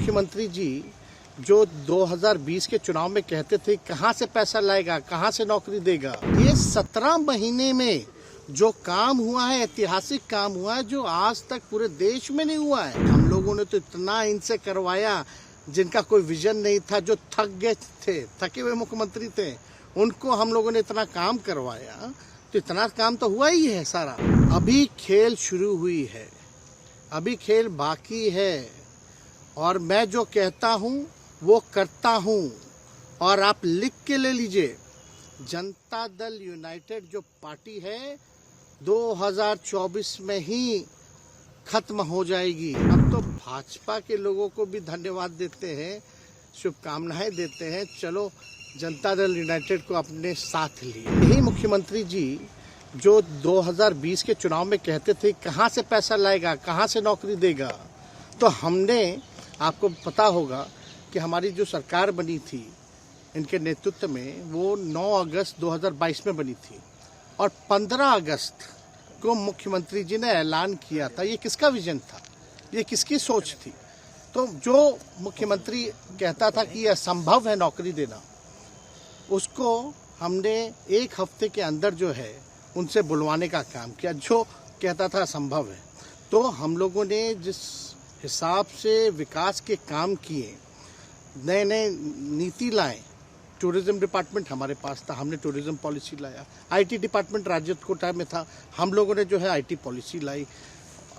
मुख्यमंत्री जी जो 2020 के चुनाव में कहते थे कहां से पैसा लाएगा, कहां से नौकरी देगा, ये 17 महीने में जो काम हुआ है, ऐतिहासिक काम हुआ है, जो आज तक पूरे देश में नहीं हुआ है। हम लोगों ने तो इतना इनसे करवाया जिनका कोई विजन नहीं था, जो थक गए थे, थके हुए मुख्यमंत्री थे, उनको हम लोगों ने इतना काम करवाया, तो इतना काम तो हुआ ही है सारा। अभी खेल शुरू हुई है, अभी खेल बाकी है, और मैं जो कहता हूँ वो करता हूँ। और आप लिख के ले लीजिए, जनता दल यूनाइटेड जो पार्टी है 2024 में ही खत्म हो जाएगी। हम तो भाजपा के लोगों को भी धन्यवाद देते हैं, शुभकामनाएं देते हैं, चलो जनता दल यूनाइटेड को अपने साथ लिए। यही मुख्यमंत्री जी जो 2020 के चुनाव में कहते थे कहां से पैसा लाएगा, कहां से नौकरी देगा, तो हमने, आपको पता होगा कि हमारी जो सरकार बनी थी इनके नेतृत्व में, वो 9 अगस्त 2022 में बनी थी, और 15 अगस्त को मुख्यमंत्री जी ने ऐलान किया था। ये किसका विजन था, ये किसकी सोच थी? तो जो मुख्यमंत्री कहता था कि यह असंभव है नौकरी देना, उसको हमने एक हफ्ते के अंदर जो है उनसे बुलवाने का काम किया, जो कहता था असंभव है। तो हम लोगों ने जिस हिसाब से विकास के काम किए, नए नए नीति लाए, टूरिज्म डिपार्टमेंट हमारे पास था, हमने टूरिज्म पॉलिसी लाया। आईटी डिपार्टमेंट राज्य कोटा में था, हम लोगों ने जो है आईटी पॉलिसी लाई।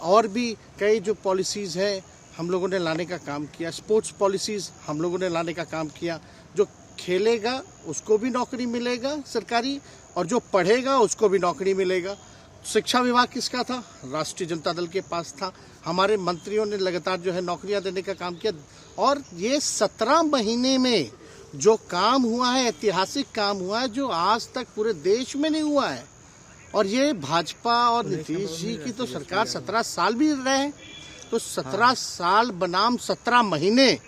और भी कई जो पॉलिसीज़ हैं हम लोगों ने लाने का काम किया। स्पोर्ट्स पॉलिसीज़ हम लोगों ने लाने का काम किया। जो खेलेगा उसको भी नौकरी मिलेगा सरकारी, और जो पढ़ेगा उसको भी नौकरी मिलेगा। शिक्षा विभाग किसका था? राष्ट्रीय जनता दल के पास था। हमारे मंत्रियों ने लगातार जो है नौकरियां देने का काम किया। और ये 17 महीने में जो काम हुआ है, ऐतिहासिक काम हुआ है, जो आज तक पूरे देश में नहीं हुआ है। और ये भाजपा और नीतीश जी की तो सरकार 17 साल भी रहे, तो 17 साल बनाम 17 महीने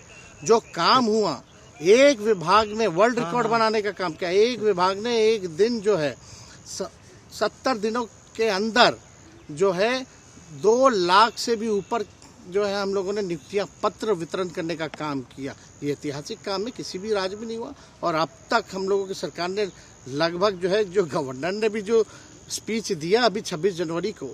जो काम हुआ, एक विभाग ने वर्ल्ड रिकॉर्ड बनाने का काम किया। एक विभाग ने एक दिन जो है 70 दिनों के अंदर जो है 2 लाख से भी ऊपर जो है हम लोगों ने नियुक्तियां पत्र वितरण करने का काम किया। ये ऐतिहासिक काम है, किसी भी राज्य में नहीं हुआ। और अब तक हम लोगों की सरकार ने लगभग जो है, जो गवर्नर ने भी जो स्पीच दिया अभी 26 जनवरी को,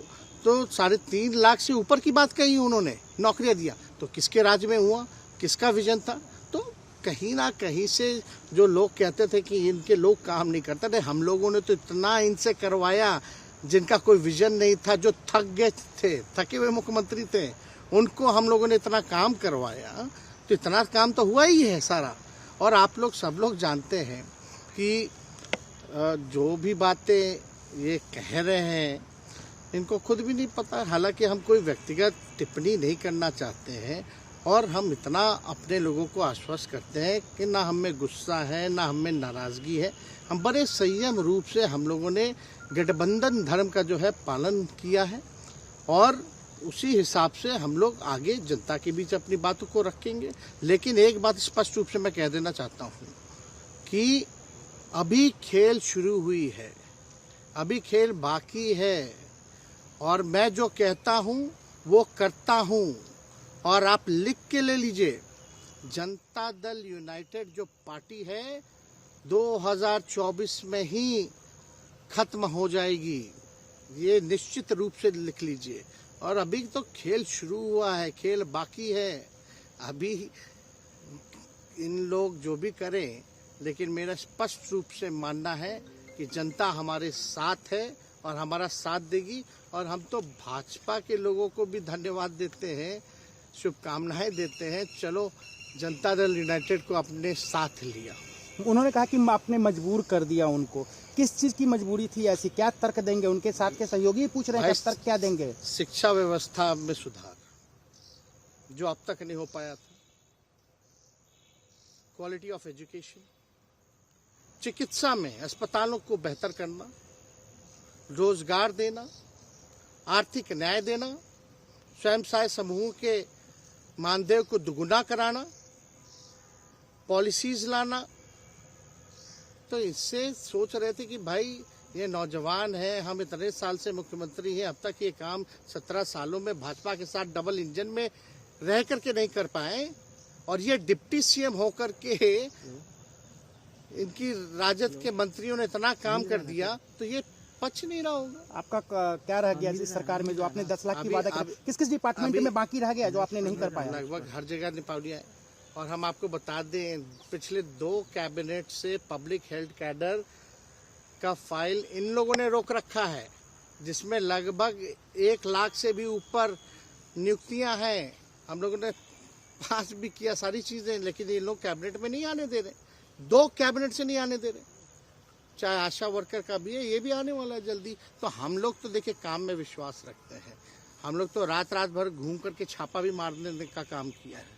तो 3.5 लाख से ऊपर की बात कही उन्होंने, नौकरियां दिया। तो किसके राज्य में हुआ, किसका विजन था? तो कहीं ना कहीं से जो लोग कहते थे कि इनके लोग काम नहीं करते थे, हम लोगों ने तो इतना इनसे करवाया जिनका कोई विजन नहीं था, जो थक गए थे, थके हुए मुख्यमंत्री थे, उनको हम लोगों ने इतना काम करवाया, तो इतना काम तो हुआ ही है सारा। और आप लोग सब लोग जानते हैं कि जो भी बातें ये कह रहे हैं इनको खुद भी नहीं पता। हालांकि हम कोई व्यक्तिगत टिप्पणी नहीं करना चाहते हैं, और हम इतना अपने लोगों को आश्वस्त करते हैं कि ना हम में गुस्सा है, ना हम में नाराज़गी है। हम बड़े संयम रूप से हम लोगों ने गठबंधन धर्म का जो है पालन किया है, और उसी हिसाब से हम लोग आगे जनता के बीच अपनी बातों को रखेंगे। लेकिन एक बात स्पष्ट रूप से मैं कह देना चाहता हूँ कि अभी खेल शुरू हुई है, अभी खेल बाकी है, और मैं जो कहता हूँ वो करता हूँ। और आप लिख के ले लीजिए, जनता दल यूनाइटेड जो पार्टी है 2024 में ही खत्म हो जाएगी, ये निश्चित रूप से लिख लीजिए। और अभी तो खेल शुरू हुआ है, खेल बाकी है। अभी इन लोग जो भी करें, लेकिन मेरा स्पष्ट रूप से मानना है कि जनता हमारे साथ है और हमारा साथ देगी। और हम तो भाजपा के लोगों को भी धन्यवाद देते हैं, शुभकामनाएं देते हैं, चलो जनता दल यूनाइटेड को अपने साथ लिया। उन्होंने कहा कि आपने मजबूर कर दिया उनको। किस चीज की मजबूरी थी ऐसी? क्या तर्क देंगे? उनके साथ के सहयोगी पूछ रहे हैं, तर्क क्या देंगे? शिक्षा व्यवस्था में सुधार जो अब तक नहीं हो पाया था, क्वालिटी ऑफ एजुकेशन, चिकित्सा में अस्पतालों को बेहतर करना, रोजगार देना, आर्थिक न्याय देना, स्वयं सहायता समूह के मानदेय को दुगुना कराना, पॉलिसीज लाना। तो इससे सोच रहे थे कि भाई ये नौजवान है, हम इतने साल से मुख्यमंत्री हैं, अब तक ये काम 17 सालों में भाजपा के साथ डबल इंजन में रह करके नहीं कर पाए, और ये डिप्टी सीएम होकर के इनकी राजद के मंत्रियों ने इतना काम कर दिया, तो ये पच नहीं रहा होगा। आपका क्या रह गया इस सरकार में जो आपने 10 लाख की वादा किया, किस किस डिपार्टमेंट में बाकी रह गया जो आपने नहीं कर पाया? लगभग हर जगह निपा दिया है। और हम आपको बता दें, पिछले 2 कैबिनेट से पब्लिक हेल्थ कैडर का फाइल इन लोगों ने रोक रखा है, जिसमें लगभग 1 लाख से भी ऊपर नियुक्तियां हैं। हम लोगों ने पास भी किया सारी चीजें, लेकिन ये लोग कैबिनेट में नहीं आने दे रहे। 2 कैबिनेट से नहीं आने दे रहे। चाहे आशा वर्कर का भी है, ये भी आने वाला है जल्दी। तो हम लोग तो देखिए काम में विश्वास रखते हैं। हम लोग तो रात भर घूम करके छापा भी मारने का काम किया है।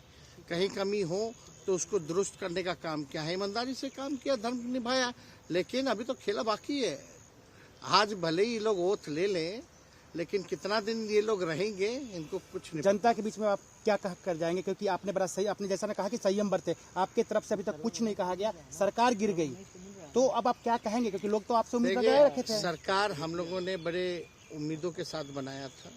कहीं कमी हो तो उसको दुरुस्त करने का काम किया है, ईमानदारी से काम किया, धर्म निभाया। लेकिन अभी तो खेला बाकी है। आज भले ही लोग ओथ ले लें, लेकिन कितना दिन ये लोग रहेंगे, इनको कुछ नहीं। जनता के बीच में आप क्या कह कर जाएंगे? क्योंकि आपने बड़ा सही, आपने जैसा ने कहा कि संयम बरते, आपके तरफ से अभी तक कुछ नहीं कहा गया, सरकार गिर गई, तो अब आप क्या कहेंगे? क्योंकि लोग तो आपसे उम्मीद लगाए रखे थे। सरकार हम लोगों ने बड़े उम्मीदों के साथ बनाया था,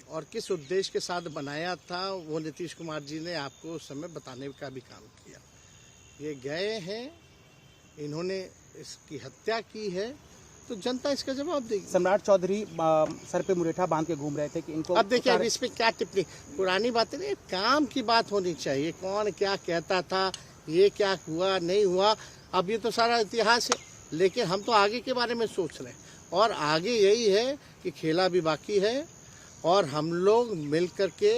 और किस उद्देश्य के साथ बनाया था वो नीतीश कुमार जी ने आपको उस समय बताने का भी काम किया। ये गए हैं, इन्होंने इसकी हत्या की है, तो जनता इसका जवाब देगी। सम्राट चौधरी सर पे मुरेठा बांध के घूम रहे थे कि इनको अब देखिए, अब इस पे क्या टिप्पणी, पुरानी बातें नहीं, काम की बात होनी चाहिए। कौन क्या कहता था, ये क्या हुआ नहीं हुआ, अब ये तो सारा इतिहास है। लेकिन हम तो आगे के बारे में सोच रहे हैं, और आगे यही है कि खेला भी बाकी है, और हम लोग मिल करके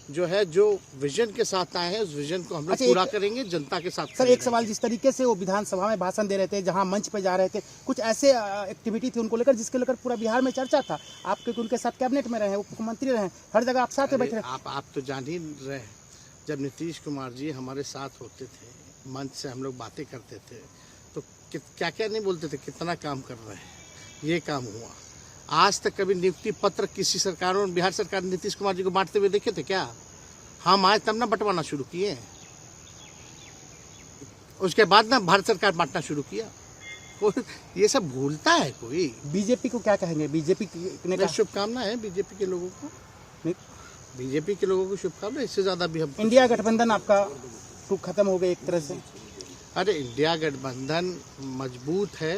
जो है, जो विजन के साथ आए हैं, उस विजन को हम लोग पूरा करेंगे, जनता के साथ। सर, एक सवाल, जिस तरीके से वो विधानसभा में भाषण दे रहे थे, जहां मंच पे जा रहे थे, कुछ ऐसे एक्टिविटी थी उनको लेकर जिसके लेकर पूरा बिहार में चर्चा था। आप क्योंकि उनके साथ कैबिनेट में रहे, उप मुख्यमंत्री रहे, हर जगह आप साथ में बैठे रहे। आप तो जान ही रहे हैं, जब नीतीश कुमार जी हमारे साथ होते थे, मंच से हम लोग बातें करते थे, तो क्या क्या नहीं बोलते थे, कितना काम कर रहे हैं, ये काम हुआ। आज तक कभी नियुक्ति पत्र किसी सरकारों, बिहार सरकार नीतीश कुमार जी को बांटते हुए देखे थे क्या? हम आए तब ना बंटवाना शुरू किए, उसके बाद ना भारत सरकार बांटना शुरू किया। कोई ये सब भूलता है कोई? बीजेपी को क्या कहेंगे? बीजेपी ने कहा शुभकामना है बीजेपी के लोगों को, बीजेपी के लोगों को शुभकामना। इससे ज्यादा भी हम, इंडिया गठबंधन आपका खत्म हो गया एक तरह से। अरे इंडिया गठबंधन मजबूत है,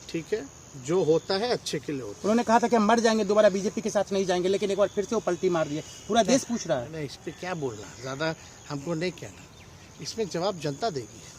ठीक है, जो होता है अच्छे के लिए होता है। उन्होंने कहा था कि हम मर जाएंगे, दोबारा बीजेपी के साथ नहीं जाएंगे, लेकिन एक बार फिर से वो पलटी मार दिए। पूरा देश पूछ रहा है। नहीं, इस पे क्या बोलना, ज्यादा हमको नहीं कहना, इसमें जवाब जनता देगी।